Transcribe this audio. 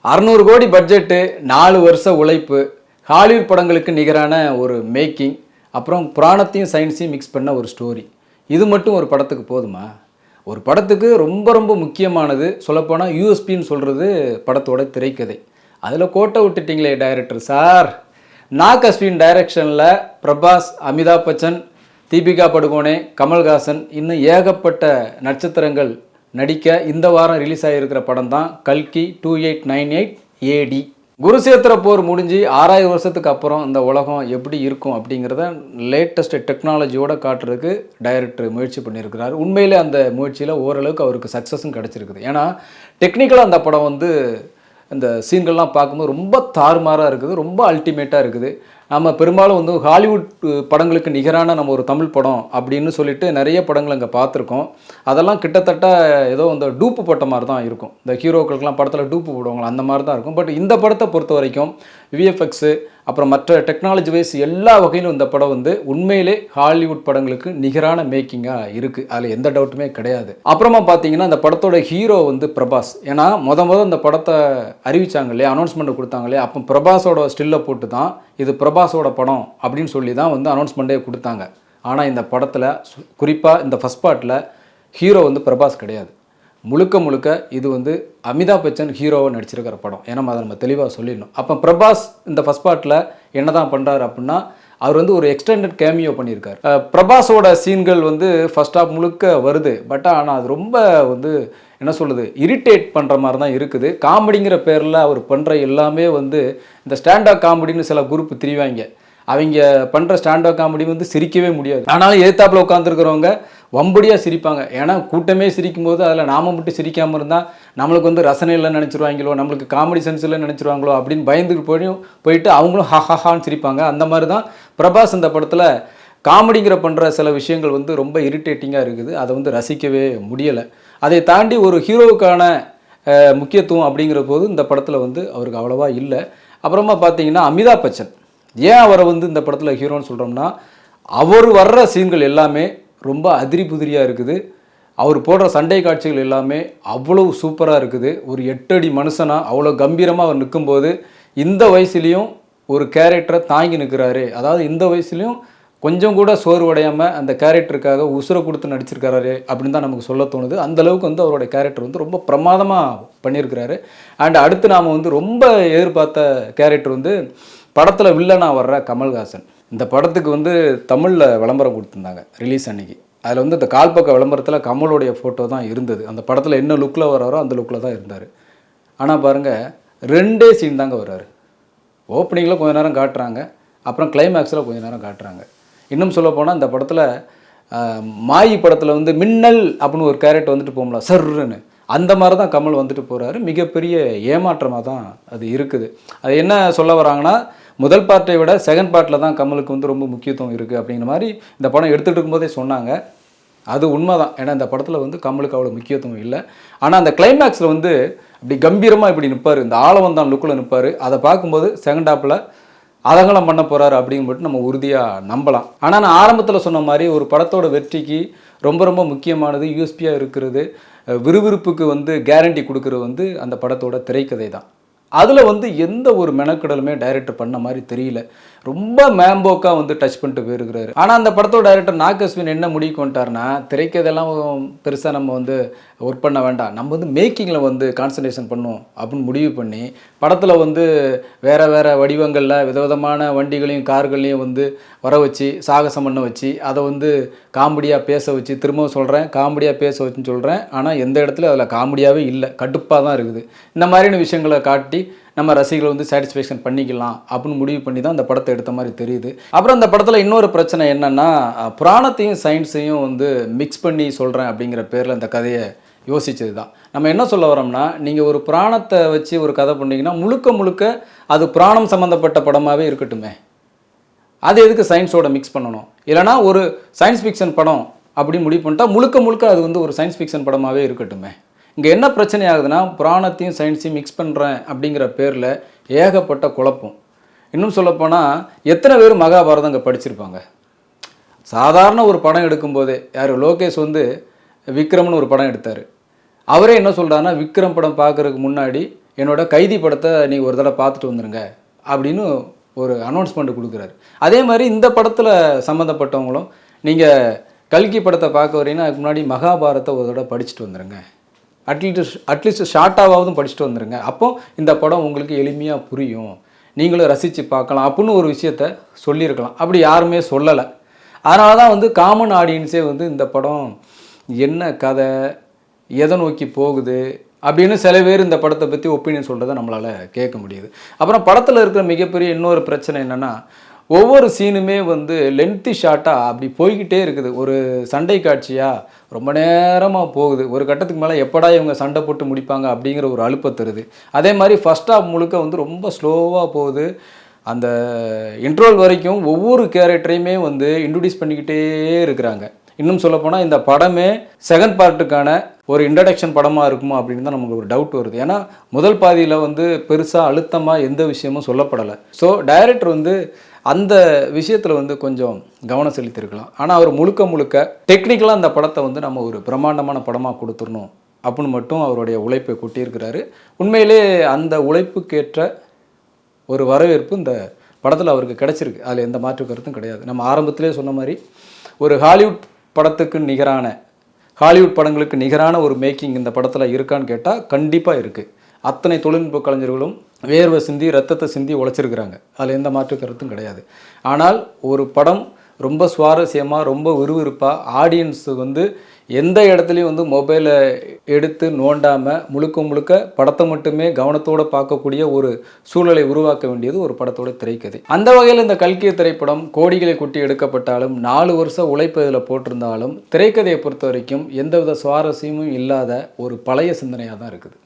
600 கோடி பட்ஜெட்டு, 4 வருஷ உழைப்பு, ஹாலிவுட் படங்களுக்கு நிகரான ஒரு மேக்கிங், அப்புறம் புராணத்தையும் சயின்ஸையும் மிக்ஸ் பண்ண ஒரு ஸ்டோரி. இது மட்டும் ஒரு படத்துக்கு போதுமா? ஒரு படத்துக்கு ரொம்ப ரொம்ப முக்கியமானது சொல்லப்போனால் யூஎஸ்பின்னு சொல்கிறது படத்தோட திரைக்கதை. அதில் கோட்டை விட்டுட்டிங்களே டைரக்டர் சார். நாக் அஸ்வின் டைரக்ஷனில் பிரபாஸ், அமிதாப் பச்சன், தீபிகா படுகோனே, கமல்ஹாசன் இன்னும் ஏகப்பட்ட நட்சத்திரங்கள் நடிக்க இந்த வாரம் ரிலீஸ் ஆகியிருக்கிற படம் தான் கல்கி 2898 AD. குருசேத்திர போர் முடிஞ்சு 6000 வருஷத்துக்கு அப்புறம் இந்த உலகம் எப்படி இருக்கும் அப்படிங்கிறத லேட்டஸ்ட் டெக்னாலஜியோடு காட்டுறதுக்கு டைரக்டர் முயற்சி பண்ணியிருக்கிறார். உண்மையிலே அந்த முயற்சியில் ஓரளவுக்கு அவருக்கு சக்ஸஸும் கிடச்சிருக்குது. ஏன்னா டெக்னிக்கலாக அந்த படம் இந்த சீன்கள்லாம் பார்க்கும்போது ரொம்ப தாறுமாறாக இருக்குது, ரொம்ப அல்டிமேட்டாக இருக்குது. நம்ம பெரும்பாலும் ஹாலிவுட் படங்களுக்கு நிகரான நம்ம ஒரு தமிழ் படம் அப்படின்னு சொல்லிட்டு நிறைய படங்கள் அங்கே பார்த்துருக்கோம். அதெல்லாம் கிட்டத்தட்ட ஏதோ டூப்பு போட்ட மாதிரி தான் இருக்கும். இந்த ஹீரோக்களுக்கெல்லாம் படத்தில் டூப்பு போடுவாங்களா அந்த மாதிரி தான் இருக்கும். பட் இந்த படத்தை பொறுத்த வரைக்கும் விஎஃப்எக்ஸு அப்புறம் மற்ற டெக்னாலஜி வைஸ் எல்லா வகையிலும் இந்த படம் உண்மையிலே ஹாலிவுட் படங்களுக்கு நிகரான மேக்கிங்காக இருக்குது. அதில் எந்த டவுட்டுமே கிடையாது. அப்புறமா பார்த்தீங்கன்னா இந்த படத்தோட ஹீரோ பிரபாஸ். ஏன்னா இந்த படத்தை அறிவிச்சாங்க இல்லையா, அனௌன்ஸ்மெண்ட் கொடுத்தாங்க இல்லையா, அப்போ பிரபாஸோட ஸ்டில்லை போட்டு தான் இது பிரபாஸோட படம் அப்படின்னு சொல்லி தான் அனௌன்ஸ்மெண்ட்டே கொடுத்தாங்க. ஆனால் இந்த படத்தில் குறிப்பாக இந்த ஃபஸ்ட் பார்ட்டில் ஹீரோ பிரபாஸ் கிடையாது. முழுக்க இது அமிதாப் பச்சன் ஹீரோவை நடிச்சிருக்கிற படம். ஏன்னா அதை நம்ம தெளிவாக சொல்லிடணும். அப்போ பிரபாஸ் இந்த ஃபஸ்ட் பார்ட்டில் என்ன தான் பண்ணுறாரு அப்படின்னா அவர் ஒரு எக்ஸ்டெண்டட் கேமியோ பண்ணியிருக்கார். பிரபாஸோட சீன்கள் ஃபஸ்ட் ஹாஃப் முழுக்க வருது. பட் ஆனால் அது ரொம்ப என்ன சொல்லுது, இரிட்டேட் பண்ணுற மாதிரி தான் இருக்குது. காமெடிங்கிற பேரில் அவர் பண்ணுற எல்லாமே இந்த ஸ்டாண்டப் காமெடின்னு சில குரூப் திரிவாங்க. அவங்க பண்ணுற ஸ்டாண்டப் காமெடி சிரிக்கவே முடியாது. ஆனாலும் எதிர்த்தாப்பில் உட்காந்துருக்கிறவங்க வம்படியாக சிரிப்பாங்க. ஏன்னா கூட்டமே சிரிக்கும் போது அதில் நாம மட்டும் சிரிக்காமல் இருந்தால் நம்மளுக்கு ரசனை இல்லைன்னு நினச்சிருவாங்களோ, நம்மளுக்கு காமெடி சென்ஸ் இல்லைன்னு நினச்சிருவாங்களோ அப்படின்னு பயந்துட்டு போயிட்டு அவங்களும் ஹஹான்னு சிரிப்பாங்க. அந்த மாதிரி தான் பிரபாஸ் இந்த படத்தில் காமெடிங்கிற பண்ணுற சில விஷயங்கள் ரொம்ப இரிட்டேட்டிங்காக இருக்குது. அதை ரசிக்கவே முடியலை. அதை தாண்டி ஒரு ஹீரோவுக்கான முக்கியத்துவம் அப்படிங்கிற போது இந்த படத்தில் அவருக்கு அவ்வளோவா இல்லை. அப்புறமா பார்த்தீங்கன்னா அமிதாப் பச்சன், ஏன் அவரை இந்த படத்தில் ஹீரோன்னு சொல்கிறோம்னா அவர் வர்ற சீன்கள் எல்லாமே ரொம்ப அதிரி புதிரியாக இருக்குது. அவர் போடுற சண்டை காட்சிகள் எல்லாமே அவ்வளோ சூப்பராக இருக்குது. ஒரு 8 அடி மனுஷனாக அவ்வளோ கம்பீரமாக அவர் நிற்கும்போது இந்த வயசுலேயும் ஒரு கேரக்டரை தாங்கி நிற்கிறாரு. அதாவது இந்த வயசுலேயும் கொஞ்சம் கூட சோர்வடையாமல் அந்த கேரக்டருக்காக உசுரை கொடுத்து நடிச்சிருக்காரு அப்படின்னு தான் நமக்கு சொல்ல தோணுது. அந்தளவுக்கு அவரோட கேரக்டர் ரொம்ப பிரமாதமாக பண்ணியிருக்கிறாரு. அண்ட் அடுத்து நாம் ரொம்ப எதிர்பார்த்த கேரக்டர் படத்தில் வில்லனாக வர்ற கமல்ஹாசன். இந்த படத்துக்கு தமிழில் விளம்பரம் கொடுத்துருந்தாங்க ரிலீஸ் அன்னைக்கு. அதில் இந்த கால்பக்க விளம்பரத்தில் கமலோடைய ஃபோட்டோ தான் இருந்தது. அந்த படத்தில் என்ன லுக்கில் வர்றாரோ அந்த லுக்கில் தான் இருந்தார். ஆனால் பாருங்கள் 2 சீன் தாங்க வர்றாரு. ஓப்பனிங்கில் கொஞ்சம் நேரம் காட்டுறாங்க, அப்புறம் கிளைமேக்ஸில் கொஞ்சம் நேரம் காட்டுறாங்க. இன்னும் சொல்ல போனால் இந்த படத்தில் மாயி படத்தில் மின்னல் அப்படின்னு ஒரு கேரக்டர் போகல சர்ன்னு, அந்த மாதிரி தான் கமல் போகிறாரு. மிகப்பெரிய ஏமாற்றமாக தான் அது இருக்குது. அது என்ன சொல்ல வராங்கன்னா முதல் பார்ட்டை விட செகண்ட் பார்ட்டில் தான் கமலுக்கு ரொம்ப முக்கியத்துவம் இருக்குது அப்படிங்கிற மாதிரி இந்த படம் எடுத்துகிட்டு இருக்கும்போதே சொன்னாங்க. அது உண்மை தான். ஏன்னா இந்த படத்தில் கமலுக்கு அவ்வளோ முக்கியத்துவம் இல்லை. ஆனால் அந்த கிளைமேக்ஸில் அப்படி கம்பீரமாக இப்படி நிற்பார், இந்த ஆளவந்தான் லுக்கில் நிற்பார். அதை பார்க்கும்போது செகண்ட் ஹாப்பில் அதங்கலம் பண்ண போகிறாரு அப்படின்னு மட்டும் நம்ம உறுதியாக நம்பலாம். ஆனால் நான் ஆரம்பத்தில் சொன்ன மாதிரி ஒரு படத்தோட வெற்றிக்கு ரொம்ப ரொம்ப முக்கியமானது யூஎஸ்பியாக இருக்கிறது, விறுவிறுப்புக்கு கேரண்டி கொடுக்குறது அந்த படத்தோட திரைக்கதை தான். அதில் எந்த ஒரு மெனக்கடலுமே டைரக்டர் பண்ண மாதிரி தெரியல. ரொம்ப மேம்போக்காக டச் பண்ணிட்டு போயிருக்கிறாரு. ஆனால் அந்த படத்தோட டைரக்டர் நாக் அஸ்வின் என்ன முடிவு கொண்டார்னா, திரைக்கதையெல்லாம் பெருசாக நம்ம ஒர்க் பண்ண வேண்டாம், நம்ம மேக்கிங்கில் கான்சன்ட்ரேஷன் பண்ணுவோம் அப்படின்னு முடிவு பண்ணி படத்தில் வேறு வடிவங்களில் விதவிதமான வண்டிகளையும் கார்களையும் வர வச்சு சாகசம் பண்ண வச்சு அதை காமெடியாக பேச வச்சு, திரும்பவும் சொல்கிறேன் காமெடியாக பேச வச்சுன்னு சொல்கிறேன். ஆனால் எந்த இடத்துல அதில் காமெடியாகவே இல்லை, கடுப்பாக தான் இருக்குது. இந்த மாதிரியான விஷயங்களை காட்டி நம்ம ரசிகர்கள் சாட்டிஸ்ஃபேக்ஷன் பண்ணிக்கலாம் அப்படின்னு முடிவு பண்ணி தான் அந்த படத்தை எடுத்த மாதிரி தெரியுது. அப்புறம் அந்த படத்தில் இன்னொரு பிரச்சனை என்னென்னா, புராணத்தையும் சயின்ஸையும் மிக்ஸ் பண்ணி சொல்கிறேன் அப்படிங்கிற பேரில் அந்த கதையை யோசித்தது தான். நம்ம என்ன சொல்ல வரோம்னா, நீங்கள் ஒரு புராணத்தை வச்சு ஒரு கதை பண்ணிங்கன்னா முழுக்க அது புராணம் சம்மந்தப்பட்ட படமாகவே இருக்கட்டுமே, அது எதுக்கு சயின்ஸோட மிக்ஸ் பண்ணணும்? இல்லைனா ஒரு சயின்ஸ் ஃபிக்ஷன் படம் அப்படின்னு முடிவு பண்ணிட்டா முழுக்க அது ஒரு சயின்ஸ் ஃபிக்ஷன் படமாகவே இருக்கட்டுமே. இங்கே என்ன பிரச்சனை ஆகுதுன்னா, புராணத்தையும் சயின்ஸையும் மிக்ஸ் பண்ணுறேன் அப்படிங்கிற பேரில் ஏகப்பட்ட குழப்பம். இன்னும் சொல்லப்போனால் எத்தனை பேர் மகாபாரதம் இங்கே படிச்சிருப்பாங்க? சாதாரண ஒரு படம் எடுக்கும்போதே யார் லோகேஷ் விக்ரம்னு ஒரு படம் எடுத்தார். அவரே என்ன சொல்கிறாருன்னா, விக்ரம் படம் பார்க்குறதுக்கு முன்னாடி என்னோட கைதி படத்தை நீங்கள் ஒரு தடவை பார்த்துட்டு வந்துடுங்க அப்படின்னு ஒரு அனௌன்ஸ்மெண்ட் கொடுக்குறாரு. அதே மாதிரி இந்த படத்தில் சம்மந்தப்பட்டவங்களும் நீங்கள் கல்கி படத்தை பார்க்க வரீங்கன்னா அதுக்கு முன்னாடி மகாபாரத்தை ஒரு தடவை படிச்சுட்டு வந்துடுங்க, அட்லீஸ்ட் ஷார்ட்டாவது படிச்சுட்டு வந்துடுங்க, அப்போ இந்த படம் உங்களுக்கு எளிமையாக புரியும், நீங்களும் ரசித்து பார்க்கலாம் அப்படின்னு ஒரு விஷயத்த சொல்லியிருக்கலாம். அப்படி யாருமே சொல்லலை. அதனால தான் வந்து காமன் ஆடியன்ஸே வந்து இந்த படம் என்ன கதை, எதை நோக்கி போகுது அப்படின்னு சில பேர் இந்த படத்தை பற்றி ஒப்பீனியன் சொல்கிறத நம்மளால் கேட்க முடியுது. அப்புறம் படத்தில் இருக்கிற மிகப்பெரிய இன்னொரு பிரச்சனை என்னென்னா, ஒவ்வொரு சீனுமே வந்து லென்த்தி ஷார்ட்டாக அப்படி போய்கிட்டே இருக்குது. ஒரு சண்டை காட்சியாக ரொம்ப நேரமாக போகுது. ஒரு கட்டத்துக்கு மேலே எப்படா இவங்க சண்டை போட்டு முடிப்பாங்க அப்படிங்கிற ஒரு அலுப்பை தருது. அதே மாதிரி ஃபஸ்ட் ஹாஃப் முழுக்க வந்து ரொம்ப ஸ்லோவாக போகுது. அந்த இன்ட்ரோல் வரைக்கும் ஒவ்வொரு கேரக்டரையுமே வந்து இன்ட்ரடியூஸ் பண்ணிக்கிட்டே இருக்கிறாங்க. இன்னும் சொல்லப்போனால் இந்த படமே செகண்ட் பார்ட்டுக்கான ஒரு இன்ட்ரடக்ஷன் படமாக இருக்குமோ அப்படின்னு தான் நமக்கு ஒரு டவுட் வருது. ஏன்னா முதல் பாதியில் வந்து பெருசாக அழுத்தமாக எந்த விஷயமும் சொல்லப்படலை. ஸோ டைரக்டர் வந்து அந்த விஷயத்தில் வந்து கொஞ்சம் கவனம் செலுத்தியிருக்கலாம். ஆனால் அவர் முழுக்க டெக்னிக்கலாக அந்த படத்தை வந்து நம்ம ஒரு பிரம்மாண்டமான படமாக கொடுத்துடணும் அப்படின்னு மட்டும் அவருடைய உழைப்பை கொட்டியிருக்கிறாரு. உண்மையிலே அந்த உழைப்புக்கேற்ற ஒரு வரவேற்பு இந்த படத்தில் அவருக்கு கிடச்சிருக்கு. அதில் எந்த மாற்று கருத்தும் கிடையாது. நம்ம ஆரம்பத்திலே சொன்ன மாதிரி ஒரு ஹாலிவுட் படத்துக்கு நிகரான, ஹாலிவுட் படங்களுக்கு நிகரான ஒரு மேக்கிங் இந்த படத்தில் இருக்கான்னு கேட்டால் கண்டிப்பாக இருக்குது. அத்தனை தொழில்நுட்ப கலைஞர்களும் வேர்வை சிந்தி ரத்தத்தை சிந்தி உழைச்சிருக்கிறாங்க. அதில் எந்த மாற்று கருத்தும் கிடையாது. ஆனால் ஒரு படம் ரொம்ப சுவாரஸ்யமாக ரொம்ப விறுவிறுப்பாக ஆடியன்ஸு வந்து எந்த இடத்துலையும் வந்து மொபைலை எடுத்து நோண்டாமல் முழுக்க படத்தை மட்டுமே கவனத்தோடு பார்க்கக்கூடிய ஒரு சூழலை உருவாக்க வேண்டியது ஒரு படத்தோட திரைக்கதை. அந்த வகையில் இந்த கல்கி திரைப்படம் கோடிகளை கொட்டி எடுக்கப்பட்டாலும் 4 வருஷம் உழைப்பு இதில் போட்டிருந்தாலும் திரைக்கதையை பொறுத்த வரைக்கும் எந்தவித சுவாரஸ்யமும் இல்லாத ஒரு பழைய சிந்தனையாக தான் இருக்குது.